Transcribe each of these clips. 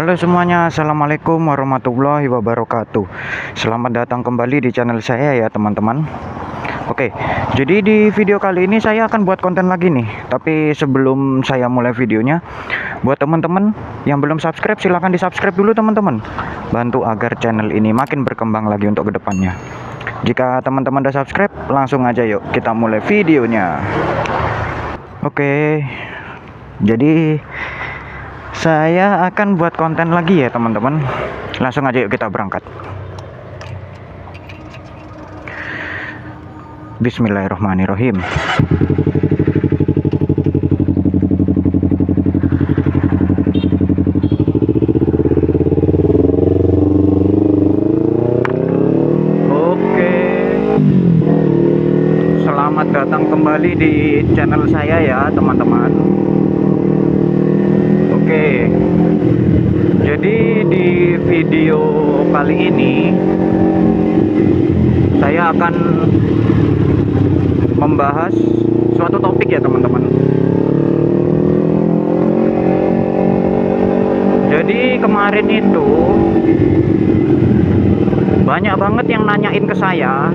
Halo semuanya, assalamualaikum warahmatullahi wabarakatuh. Selamat datang kembali di channel saya ya teman-teman. Oke, jadi di video kali ini saya akan buat konten lagi nih. Tapi sebelum saya mulai videonya, buat teman-teman yang belum subscribe, silahkan di subscribe dulu teman-teman. Bantu agar channel ini makin berkembang lagi untuk kedepannya. Jika teman-teman udah subscribe, langsung aja yuk kita mulai videonya. Oke, jadi saya akan buat konten lagi ya teman-teman. Langsung aja yuk kita berangkat. Bismillahirrahmanirrahim. Oke, selamat datang kembali di channel saya ya teman-teman. Oke, jadi di video kali ini saya akan membahas suatu topik ya teman-teman. Jadi kemarin itu banyak banget yang nanyain ke saya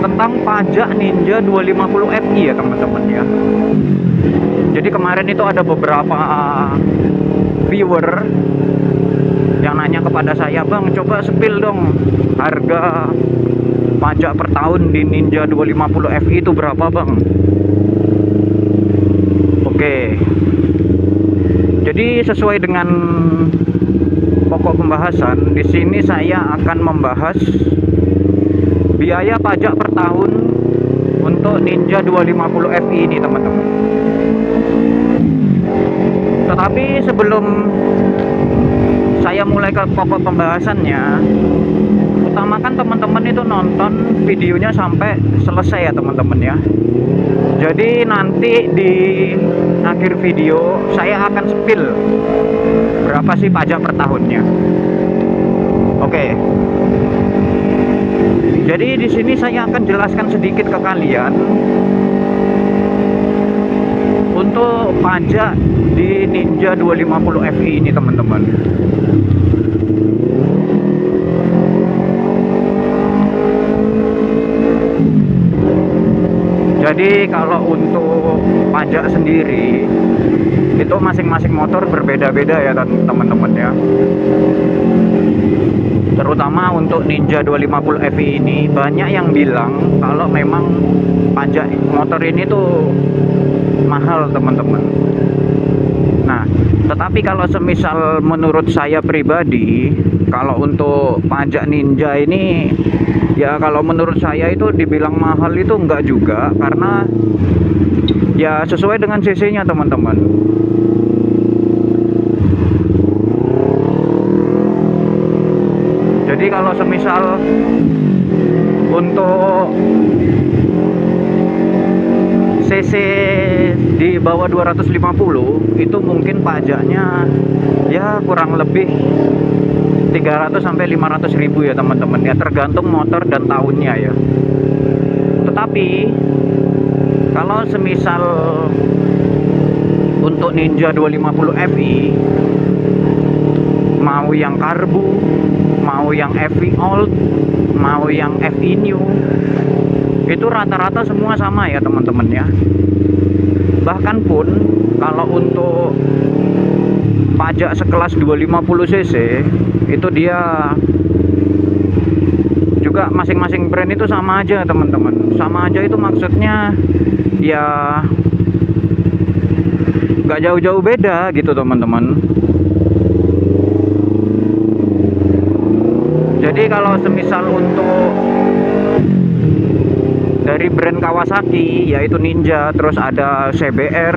tentang pajak Ninja 250 Fi ya teman-teman ya. Jadi kemarin itu ada beberapa viewer yang nanya kepada saya, "Bang, coba spill dong harga pajak per tahun di Ninja 250 Fi itu berapa, Bang?" Oke. Jadi sesuai dengan pokok pembahasan, di sini saya akan membahas biaya pajak per tahun untuk Ninja 250 Fi ini, teman-teman. Tetapi sebelum saya mulai ke pokok pembahasannya, utamakan teman-teman itu nonton videonya sampai selesai ya teman-teman ya. Jadi nanti di akhir video saya akan spill berapa sih pajak per tahunnya. Oke. Jadi di sini saya akan jelaskan sedikit ke kalian untuk pajak di Ninja 250 Fi ini teman-teman. Jadi kalau untuk pajak sendiri itu masing-masing motor berbeda-beda ya teman-teman ya. Terutama untuk Ninja 250 Fi ini banyak yang bilang kalau memang pajak motor ini tuh mahal teman-teman. Nah, tetapi kalau semisal menurut saya pribadi, kalau untuk pajak Ninja ini ya, kalau menurut saya itu dibilang mahal itu enggak juga, karena ya sesuai dengan cc-nya teman-teman. Jadi kalau semisal untuk cc di bawah 250 itu mungkin pajaknya ya kurang lebih 300 sampai 500 ribu ya teman-teman ya, tergantung motor dan tahunnya ya. Tetapi kalau semisal untuk Ninja 250 Fi, mau yang karbu, mau yang Fi old, mau yang Fi new, itu rata-rata semua sama ya teman-teman ya. Bahkan pun kalau untuk pajak sekelas 250 cc itu dia juga masing-masing brand itu sama aja teman-teman. Sama aja itu maksudnya ya nggak jauh-jauh beda gitu teman-teman. Jadi kalau semisal untuk dari brand Kawasaki yaitu Ninja, terus ada CBR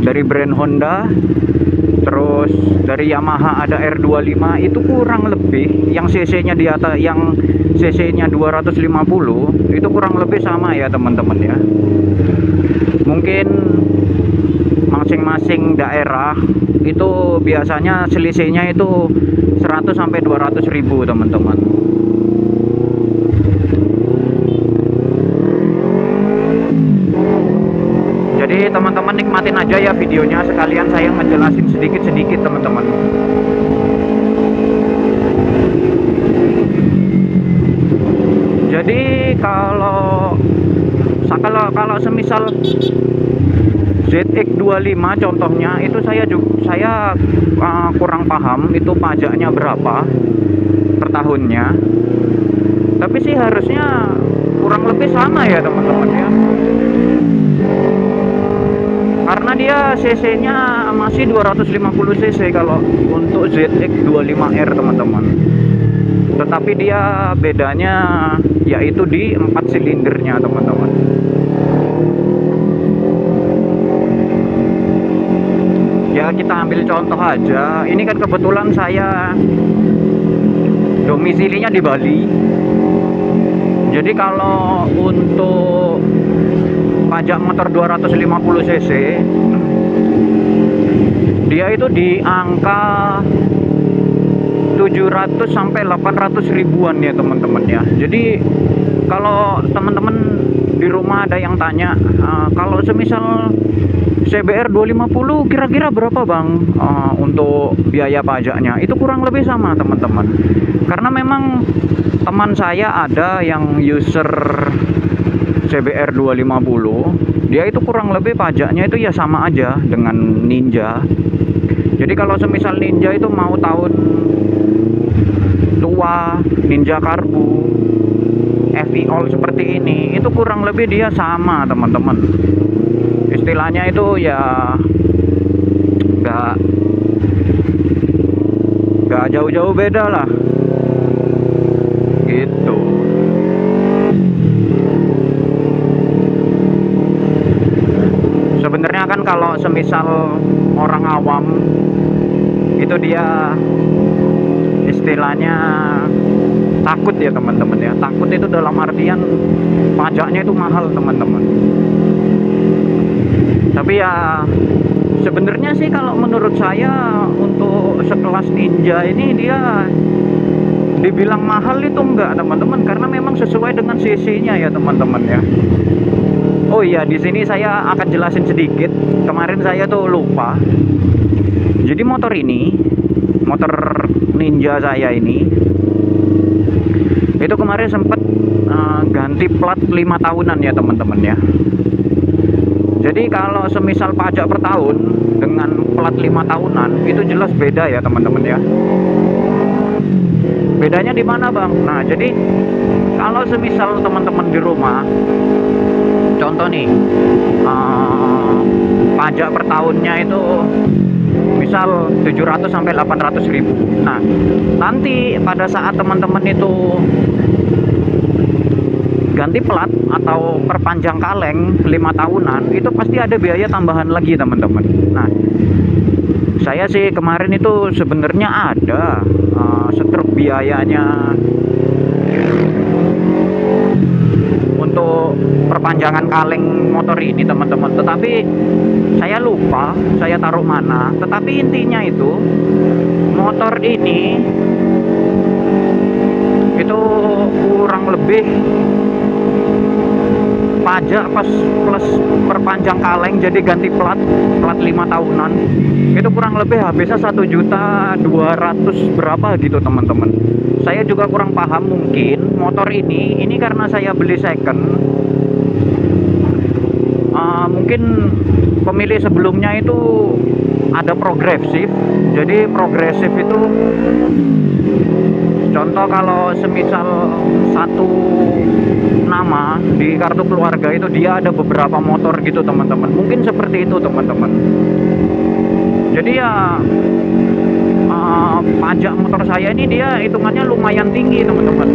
dari brand Honda, terus dari Yamaha ada R25, itu kurang lebih yang cc-nya di atas, yang cc-nya 250 itu kurang lebih sama ya teman-teman ya. Mungkin masing-masing daerah itu biasanya selisihnya itu 100 sampai 200 ribu teman-teman. Jadi teman-teman nikmati nikmatin aja ya videonya, sekalian saya ngejelasin sedikit-sedikit teman-teman. Jadi kalau semisal ZX25 contohnya itu saya kurang paham itu pajaknya berapa per tahunnya. Tapi sih harusnya kurang lebih sama ya teman-teman ya. Karena dia cc-nya masih 250 cc kalau untuk ZX25R teman-teman. Tetapi dia bedanya yaitu di 4 silindernya teman-teman. Ya kita ambil contoh aja. Ini kan kebetulan saya domisilinya di Bali. Jadi kalau untuk pajak motor 250 cc dia itu di angka 700 sampai 800 ribuan ya teman-teman ya. Jadi kalau teman-teman di rumah ada yang tanya, kalau semisal CBR 250 kira-kira berapa bang untuk biaya pajaknya, itu kurang lebih sama teman-teman. Karena memang teman saya ada yang user CBR 250, dia itu kurang lebih pajaknya itu ya sama aja dengan Ninja. Jadi kalau semisal Ninja itu mau tahun tua, Ninja Karbu, FI All seperti ini, itu kurang lebih dia sama teman-teman. Istilahnya itu ya nggak jauh-jauh beda lah gitu. Sebenarnya kan kalau semisal orang awam itu dia istilahnya takut ya teman-teman ya. Takut itu dalam artian pajaknya itu mahal teman-teman. Tapi ya sebenarnya sih kalau menurut saya untuk sekelas Ninja ini dia dibilang mahal itu enggak teman-teman, karena memang sesuai dengan cc-nya ya teman-teman ya. Oh iya, di sini saya akan jelasin sedikit. Kemarin saya tuh lupa. Jadi motor Ninja saya ini itu kemarin sempat ganti plat 5 tahunan ya teman-teman ya. Jadi kalau semisal pajak per tahun dengan plat 5 tahunan itu jelas beda ya teman-teman ya. Bedanya di mana bang? Nah jadi kalau semisal teman-teman di rumah, contoh nih, pajak per tahunnya itu misal 700 sampai 800 ribu. Nah nanti pada saat teman-teman itu ganti plat atau perpanjang kaleng 5 tahunan, itu pasti ada biaya tambahan lagi teman-teman. Nah saya sih kemarin itu sebenarnya ada stroke biayanya untuk perpanjangan kaleng motor ini teman-teman, tetapi saya lupa saya taruh mana. Tetapi intinya itu motor ini itu kurang lebih pajak plus perpanjang kaleng jadi ganti plat 5 tahunan itu kurang lebih habisnya 1.200.000 berapa gitu teman-teman. Saya juga kurang paham, mungkin motor ini karena saya beli second, mungkin pemilik sebelumnya itu ada progresif. Jadi progresif itu contoh kalau semisal satu nama di kartu keluarga itu dia ada beberapa motor gitu teman-teman, mungkin seperti itu teman-teman. Jadi ya pajak motor saya ini dia hitungannya lumayan tinggi teman-teman.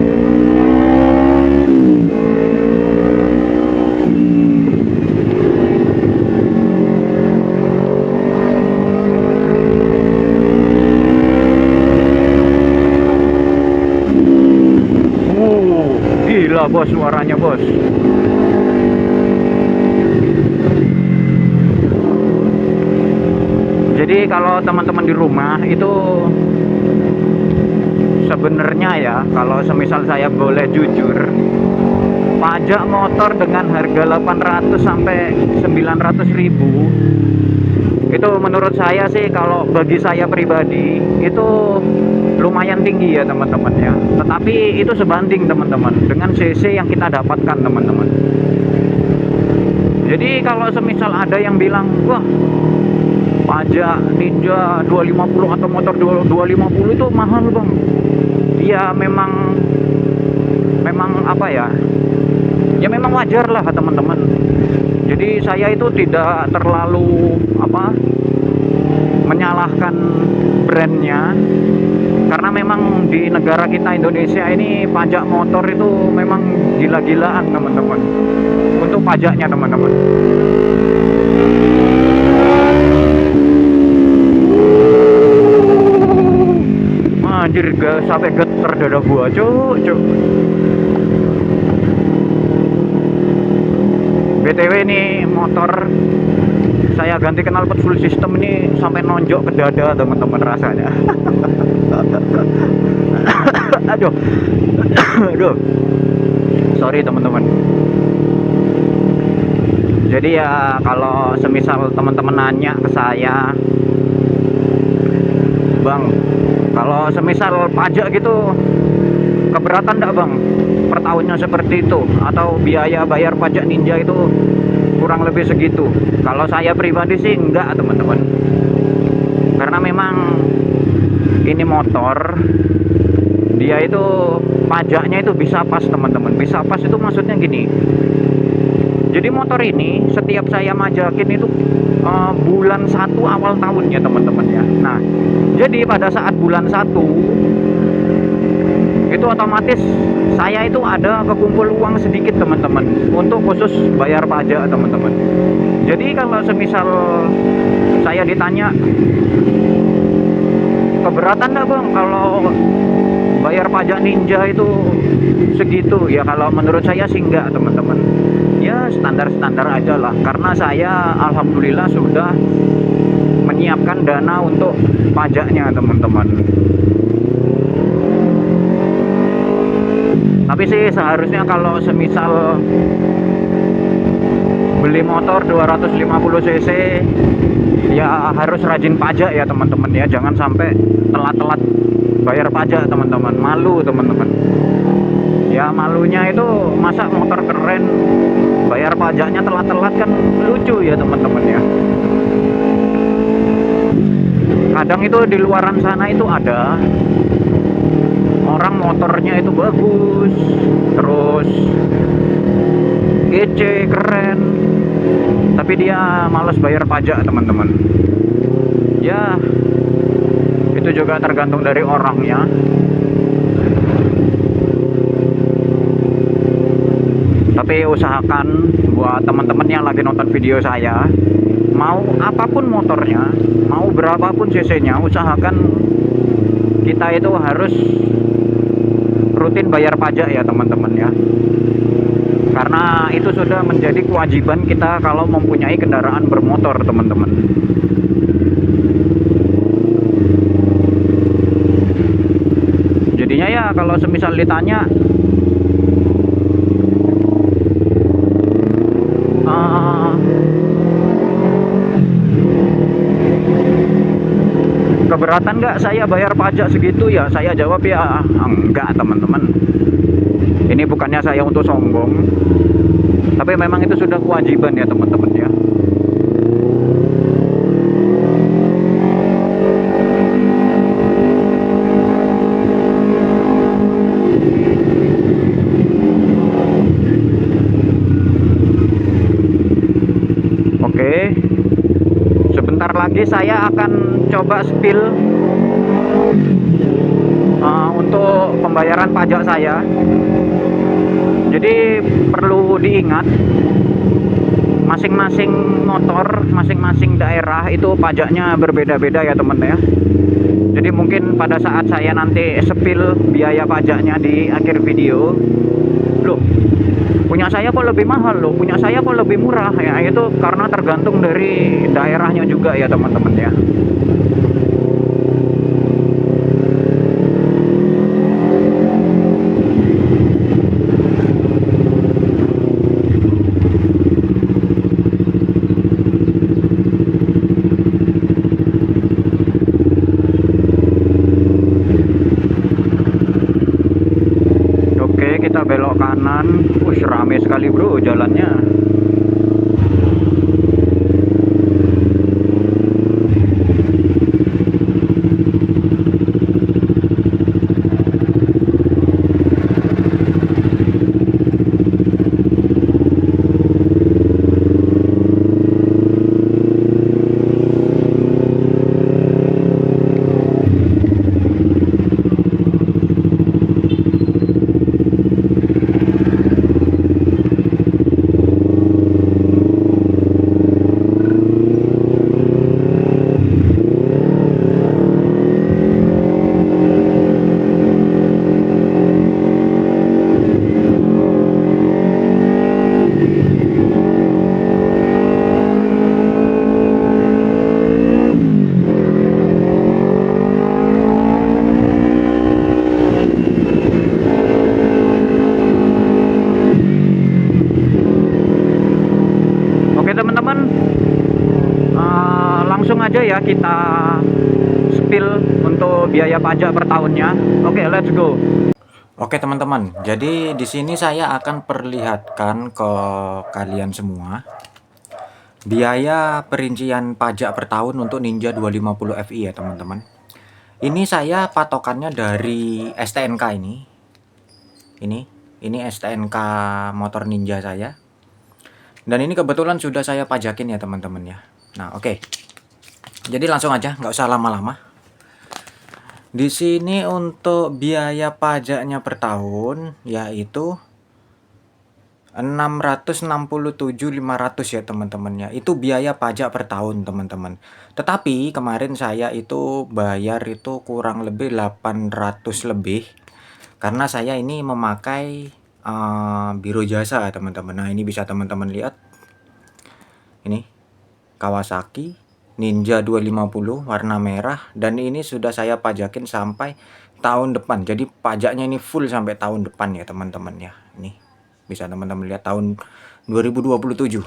Gila bos, suaranya bos. Jadi kalau teman-teman di rumah itu sebenarnya ya, kalau semisal saya boleh jujur, pajak motor dengan harga 800 sampai 900 ribu itu menurut saya sih, kalau bagi saya pribadi itu lumayan tinggi ya teman-teman ya. Tetapi itu sebanding teman-teman dengan CC yang kita dapatkan teman-teman. Jadi kalau semisal ada yang bilang, wah pajak Ninja 250 atau motor 250 itu mahal bang, ya memang apa ya, ya memang wajar lah teman-teman. Jadi saya itu tidak terlalu menyalahkan brandnya, karena memang di negara kita Indonesia ini pajak motor itu memang gila-gilaan teman-teman, untuk pajaknya teman-teman. Anjir, gak sampai getar dada gua cuk. BTW ini motor saya ganti knalpot full system ini sampai nonjok ke dada teman-teman rasanya. aduh sorry teman-teman. Jadi ya kalau semisal teman-teman nanya ke saya, bang kalau semisal pajak gitu keberatan enggak bang per tahunnya seperti itu, atau biaya bayar pajak Ninja itu kurang lebih segitu? Kalau saya pribadi sih enggak teman-teman, karena memang ini motor dia itu pajaknya itu bisa pas teman-teman. Bisa pas itu maksudnya gini, jadi motor ini setiap saya majakin itu bulan 1 awal tahunnya teman-teman ya. Nah jadi pada saat bulan 1 itu otomatis saya itu ada kekumpul uang sedikit teman-teman untuk khusus bayar pajak teman-teman. Jadi kalau semisal saya ditanya keberatan enggak bang kalau bayar pajak Ninja itu segitu, ya kalau menurut saya sih enggak teman-teman, ya standar-standar aja lah, karena saya alhamdulillah sudah menyiapkan dana untuk pajaknya teman-teman. Tapi sih seharusnya kalau semisal beli motor 250 cc ya harus rajin pajak ya teman-teman ya, jangan sampai telat-telat bayar pajak teman-teman. Malu teman-teman ya, malunya itu masa motor keren bayar pajaknya telat-telat, kan lucu ya teman-teman ya. Kadang itu di luaran sana itu ada orang motornya itu bagus, terus kece, keren, tapi dia malas bayar pajak teman-teman. Ya itu juga tergantung dari orangnya. Tapi usahakan buat teman-teman yang lagi nonton video saya, mau apapun motornya, mau berapapun cc-nya, usahakan kita itu harus rutin bayar pajak ya teman-teman ya, karena itu sudah menjadi kewajiban kita kalau mempunyai kendaraan bermotor teman-teman. Jadinya ya kalau semisal ditanya keberatan nggak saya bayar pajak segitu, ya saya jawab ya enggak teman-teman. Ini bukannya saya untuk sombong, tapi memang itu sudah kewajiban ya teman-teman ya. Oke, sebentar lagi saya akan coba spill untuk pembayaran pajak saya. Jadi perlu diingat, masing-masing motor, masing-masing daerah itu pajaknya berbeda-beda ya teman ya. Jadi mungkin pada saat saya nanti spill biaya pajaknya di akhir video, loh punya saya kok lebih mahal, loh punya saya kok lebih murah, ya itu karena tergantung dari daerahnya juga ya teman-teman ya. kita spill untuk biaya pajak per tahunnya. Oke, let's go. Oke teman-teman, jadi di sini saya akan perlihatkan ke kalian semua biaya perincian pajak per tahun untuk Ninja 250 Fi ya teman-teman. Ini saya patokannya dari STNK ini. Ini STNK motor Ninja saya. Dan ini kebetulan sudah saya pajakin ya teman-teman ya. Nah, oke. Jadi langsung aja, nggak usah lama-lama. Di sini untuk biaya pajaknya per tahun yaitu 667.500 ya teman-teman ya. Itu biaya pajak per tahun teman-teman. Tetapi kemarin saya itu bayar itu kurang lebih 800 lebih karena saya ini memakai biro jasa teman-teman. Nah, ini bisa teman-teman lihat. Ini Kawasaki Ninja 250 warna merah, dan ini sudah saya pajakin sampai tahun depan. Jadi pajaknya ini full sampai tahun depan ya teman-teman ya. Ini bisa teman-teman lihat tahun 2027.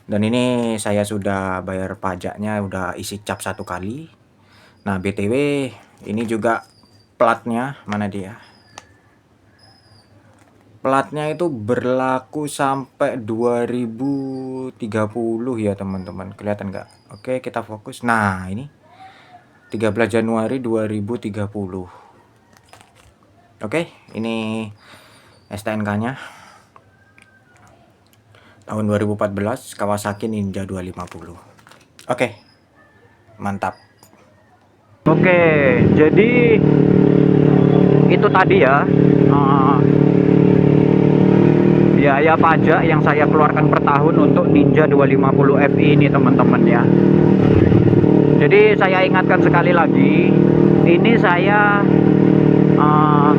Dan ini saya sudah bayar pajaknya, udah isi cap 1 kali. Nah, BTW ini juga platnya, mana dia? Platnya itu berlaku sampai 2030 ya teman-teman. Kelihatan nggak? Oke, kita fokus. Nah, ini 13 Januari 2030. Oke, ini STNK-nya. Tahun 2014 Kawasaki Ninja 250. Oke. Mantap. Oke, jadi itu tadi ya. Biaya pajak yang saya keluarkan per tahun untuk Ninja 250 Fi ini teman-teman ya. Jadi saya ingatkan sekali lagi, ini saya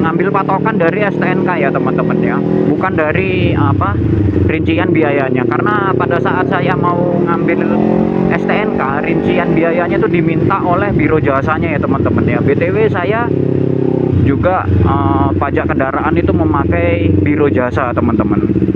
ngambil patokan dari STNK ya teman-teman ya, bukan dari rincian biayanya. Karena pada saat saya mau ngambil STNK, rincian biayanya itu diminta oleh biro jasanya ya teman-teman ya. BTW saya juga pajak kendaraan itu memakai biro jasa teman-teman.